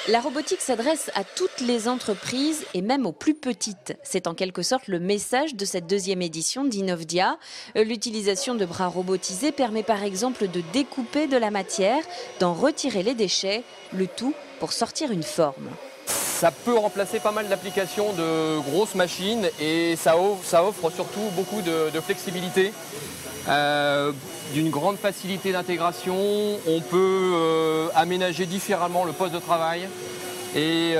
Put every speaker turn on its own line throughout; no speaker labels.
La robotique s'adresse à toutes les entreprises et même aux plus petites. C'est en quelque sorte le message de cette deuxième édition d'Innovdia. L'utilisation de bras robotisés permet par exemple de découper de la matière, d'en retirer les déchets, le tout pour sortir une forme.
Ça peut remplacer pas mal d'applications de grosses machines et ça offre surtout beaucoup de flexibilité, d'une grande facilité d'intégration. On peut aménager différemment le poste de travail et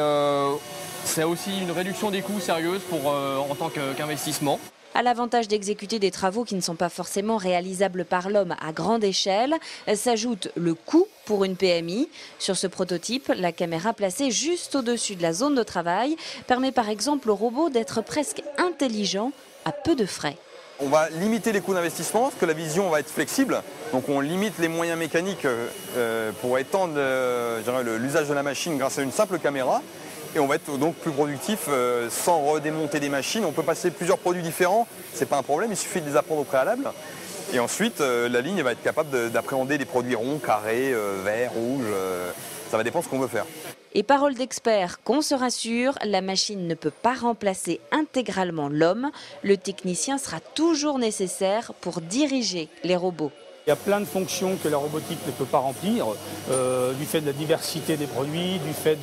c'est aussi une réduction des coûts sérieuse en tant qu'investissement.
À l'avantage d'exécuter des travaux qui ne sont pas forcément réalisables par l'homme à grande échelle, s'ajoute le coût pour une PMI. Sur ce prototype, la caméra placée juste au-dessus de la zone de travail permet par exemple au robot d'être presque intelligent à peu de frais.
On va limiter les coûts d'investissement parce que la vision va être flexible. Donc on limite les moyens mécaniques pour étendre l'usage de la machine grâce à une simple caméra. Et on va être donc plus productif sans redémonter des machines. On peut passer plusieurs produits différents, c'est pas un problème, il suffit de les apprendre au préalable. Et ensuite, la ligne va être capable d'appréhender des produits ronds, carrés, verts, rouges. Ça va dépendre de ce qu'on veut faire.
Et parole d'expert, qu'on se rassure, la machine ne peut pas remplacer intégralement l'homme. Le technicien sera toujours nécessaire pour diriger les robots.
Il y a plein de fonctions que la robotique ne peut pas remplir, du fait de la diversité des produits, du fait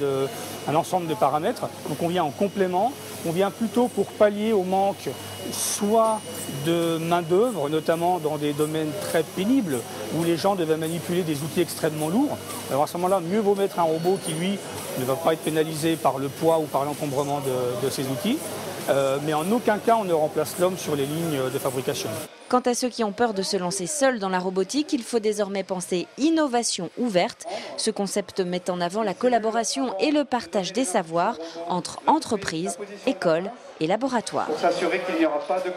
d'un ensemble de paramètres. Donc on vient en complément, on vient plutôt pour pallier au manque soit de main-d'œuvre, notamment dans des domaines très pénibles, où les gens devaient manipuler des outils extrêmement lourds. Alors à ce moment-là, mieux vaut mettre un robot qui, lui, ne va pas être pénalisé par le poids ou par l'encombrement de ses outils. Mais en aucun cas on ne remplace l'homme sur les lignes de fabrication.
Quant à ceux qui ont peur de se lancer seuls dans la robotique, il faut désormais penser innovation ouverte. Ce concept met en avant la collaboration et le partage des savoirs entre entreprises, écoles et laboratoires.
Pour s'assurer qu'il n'y aura pas de